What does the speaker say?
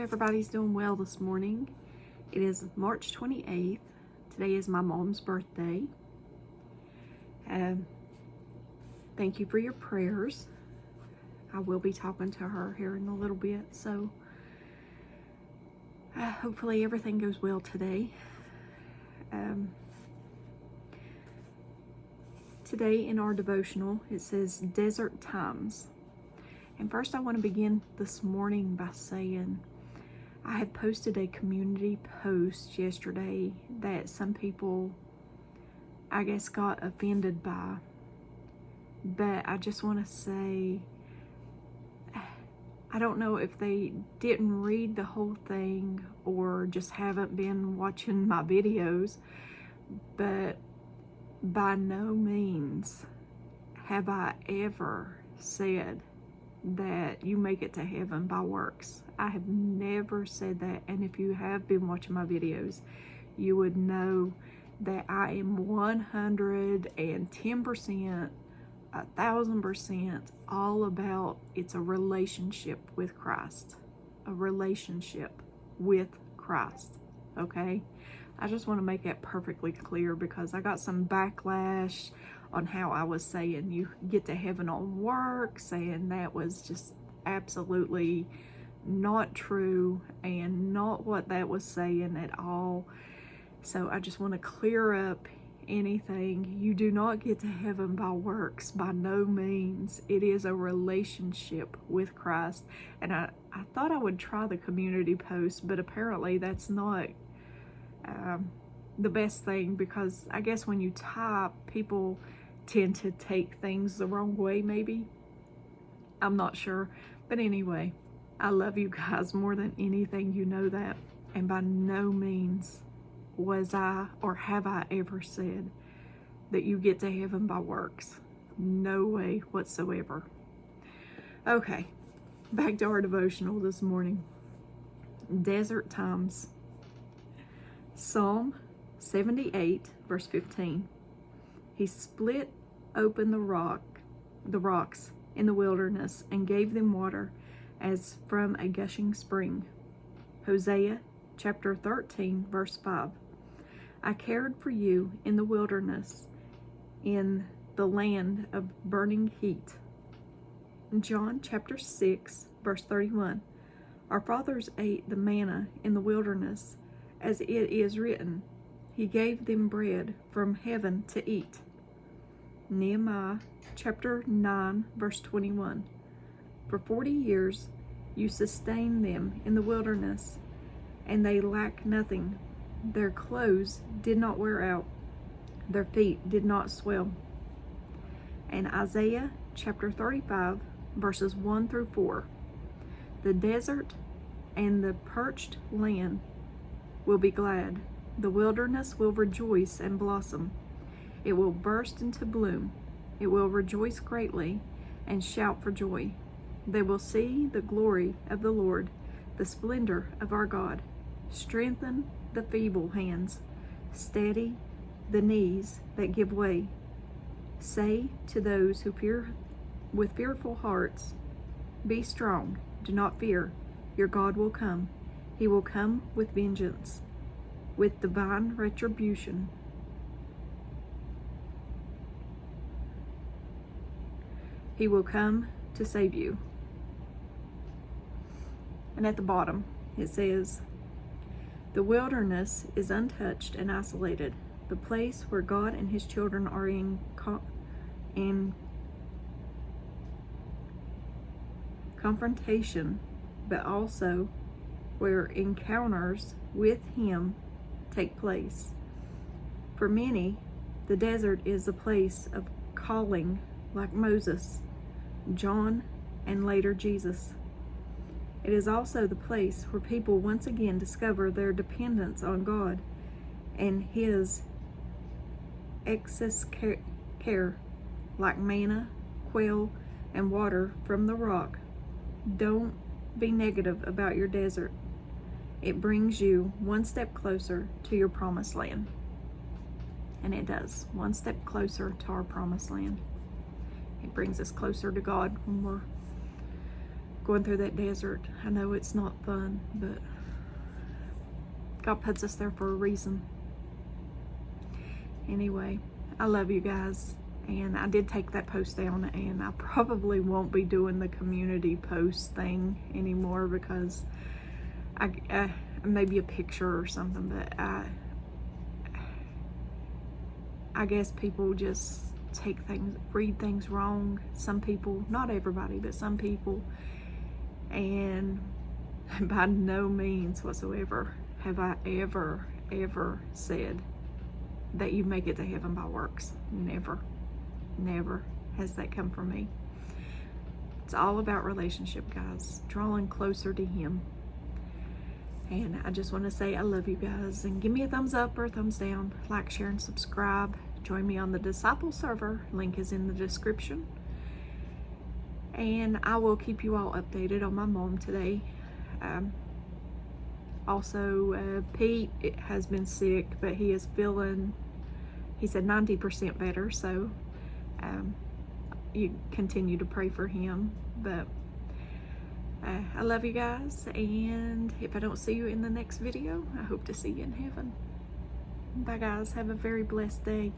everybody's doing well this morning. It is March 28th. Today is my mom's birthday. Thank you for your prayers. I will be talking to her here in a little bit, so hopefully everything goes well today. Today in our devotional, it says desert times. And first I want to begin this morning by saying I had posted a community post yesterday that some people, I guess, got offended by. But I just want to say, I don't know if they didn't read the whole thing or just haven't been watching my videos, but by no means have I ever said that you make it to heaven by works. I have never said that, and if you have been watching my videos, you would know that I am 110%, 1,000% all about it's a relationship with Christ. A relationship with Christ, okay? I just want to make that perfectly clear because I got some backlash on how I was saying you get to heaven on works, and that was just absolutely not true and not what that was saying at all. So I just want to clear up anything. You do not get to heaven by works, by no means. It is a relationship with Christ. And I thought I would try the community post, but apparently that's not the best thing, because I guess when you type, people tend to take things the wrong way, maybe. I'm not sure. But anyway, I love you guys more than anything, you know that. And by no means was I or have I ever said that you get to heaven by works. No way whatsoever. Okay, back to our devotional this morning. Desert times. Psalm 78, verse 15. He split open the rocks in the wilderness and gave them water as from a gushing spring. Hosea chapter 13, verse 5. I cared for you in the wilderness, in the land of burning heat. John chapter 6, verse 31. Our fathers ate the manna in the wilderness, as it is written, He gave them bread from heaven to eat. Nehemiah chapter 9, verse 21. For 40 years you sustained them in the wilderness, and they lacked nothing. Their clothes did not wear out, their feet did not swell. And Isaiah chapter 35, verses 1 through 4. The desert and the parched land will be glad. The wilderness will rejoice and blossom. It will burst into bloom. It will rejoice greatly and shout for joy. They will see the glory of the Lord, the splendor of our God. Strengthen the feeble hands. Steady the knees that give way. Say to those who fear with fearful hearts, Be strong, do not fear. Your God will come. He will come with vengeance, with divine retribution. He will come to save you. And at the bottom, it says, the wilderness is untouched and isolated, the place where God and His children are in confrontation, but also where encounters with Him take place. For many, the desert is a place of calling, like Moses, John, and later Jesus. It is also the place where people once again discover their dependence on God and His excess care, like manna, quail, and water from the rock. Don't be negative about your desert. It brings you one step closer to your promised land. And it does, one step closer to our promised land. It brings us closer to God when we're going through that desert. I know it's not fun, but God puts us there for a reason. Anyway, I love you guys. And I did take that post down, and I probably won't be doing the community post thing anymore, because maybe a picture or something, but I guess people just read things wrong. Some people, not everybody, but some people. And by no means whatsoever have I ever said that you make it to heaven by works. Never has that come from me. It's all about relationship, guys. Drawing closer to Him. And I just want to say I love you guys, and give me a thumbs up or a thumbs down. Like, share, and subscribe. Join me on the Disciple server. Link is in the description. And I will keep you all updated on my mom today. Also, Pete has been sick, but he is feeling, he said 90% better, so you continue to pray for him. But I love you guys, and if I don't see you in the next video, I hope to see you in heaven. Bye guys, have a very blessed day.